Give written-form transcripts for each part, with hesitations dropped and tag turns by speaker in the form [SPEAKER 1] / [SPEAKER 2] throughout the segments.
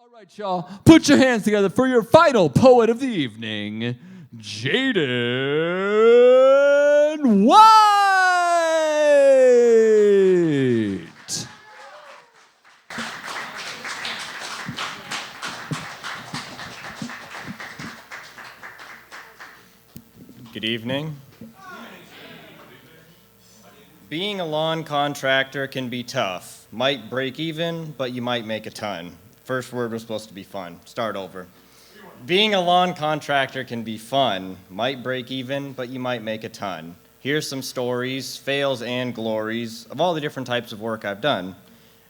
[SPEAKER 1] All right, y'all, put your hands together for your final poet of the evening, Jaden White.
[SPEAKER 2] Good evening. Being a lawn contractor can be tough. Might break even, but you might make a ton. First word was supposed to be fun. Start over. Being a lawn contractor can be fun. Might break even, but you might make a ton. Here's some stories, fails and glories, of all the different types of work I've done.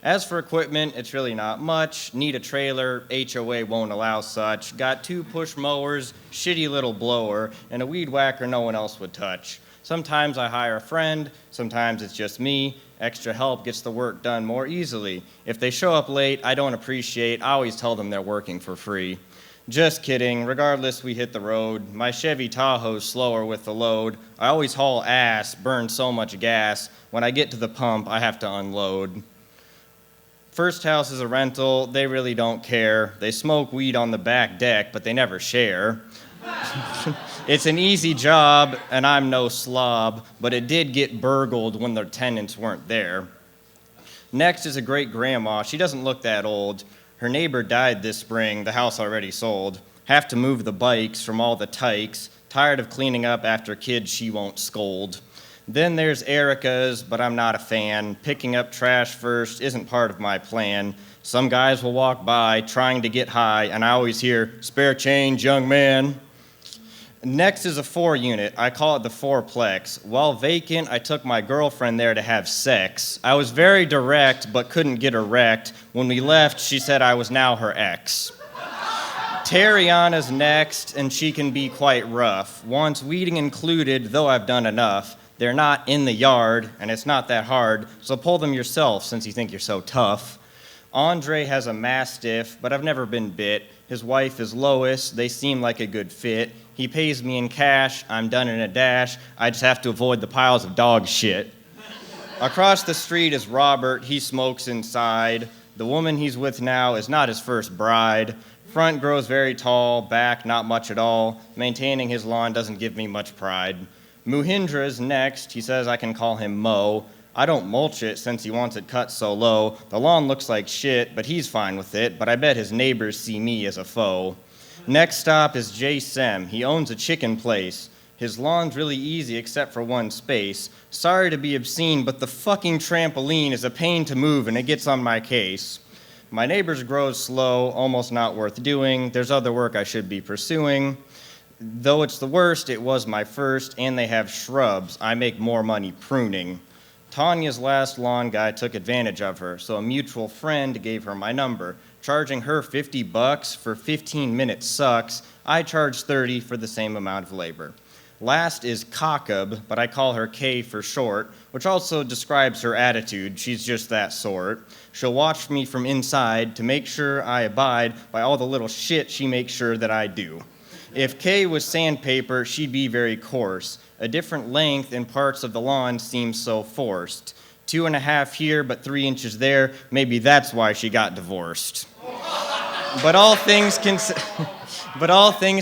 [SPEAKER 2] As for equipment, it's really not much. Need a trailer, HOA won't allow such. Got 2 push mowers, shitty little blower, and a weed whacker no one else would touch. Sometimes I hire a friend, sometimes it's just me. Extra help gets the work done more easily. If they show up late, I don't appreciate. I always tell them they're working for free. Just kidding, regardless we hit the road. My Chevy Tahoe's slower with the load. I always haul ass, burn so much gas. When I get to the pump, I have to unload. First house is a rental, they really don't care. They smoke weed on the back deck, but they never share. It's an easy job, and I'm no slob, but it did get burgled when the tenants weren't there. Next is a great-grandma. She doesn't look that old. Her neighbor died this spring, the house already sold. Have to move the bikes from all the tykes. Tired of cleaning up after kids she won't scold. Then there's Erica's, but I'm not a fan. Picking up trash first isn't part of my plan. Some guys will walk by trying to get high, and I always hear, "Spare change, young man." Next is a 4-unit. I call it the fourplex. While vacant, I took my girlfriend there to have sex. I was very direct, but couldn't get erect. When we left, she said I was now her ex. Tariana's next, and she can be quite rough. Wants weeding included, though I've done enough. They're not in the yard, and it's not that hard, so pull them yourself since you think you're so tough. Andre has a Mastiff, but I've never been bit. His wife is Lois, they seem like a good fit. He pays me in cash, I'm done in a dash. I just have to avoid the piles of dog shit. Across the street is Robert, he smokes inside. The woman he's with now is not his first bride. Front grows very tall, back not much at all. Maintaining his lawn doesn't give me much pride. Muhindra's next, he says I can call him Mo. I don't mulch it since he wants it cut so low. The lawn looks like shit, but he's fine with it, but I bet his neighbors see me as a foe. Next stop is Jay Sem. He owns a chicken place. His lawn's really easy except for one space. Sorry to be obscene, but the fucking trampoline is a pain to move and it gets on my case. My neighbor's grows slow, almost not worth doing. There's other work I should be pursuing. Though it's the worst, it was my first, and they have shrubs. I make more money pruning. Tanya's last lawn guy took advantage of her, so a mutual friend gave her my number. Charging her $50 for 15 minutes sucks. I charge $30 for the same amount of labor. Last is Cockab, but I call her K for short, which also describes her attitude. She's just that sort. She'll watch me from inside to make sure I abide by all the little shit she makes sure that I do. If K was sandpaper, she'd be very coarse. A different length in parts of the lawn seems so forced. 2.5 here, but 3 inches there. Maybe that's why she got divorced. But all things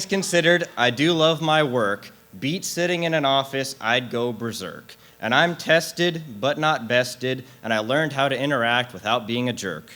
[SPEAKER 2] considered, I do love my work. Beat sitting in an office, I'd go berserk. And I'm tested, but not bested, and I learned how to interact without being a jerk.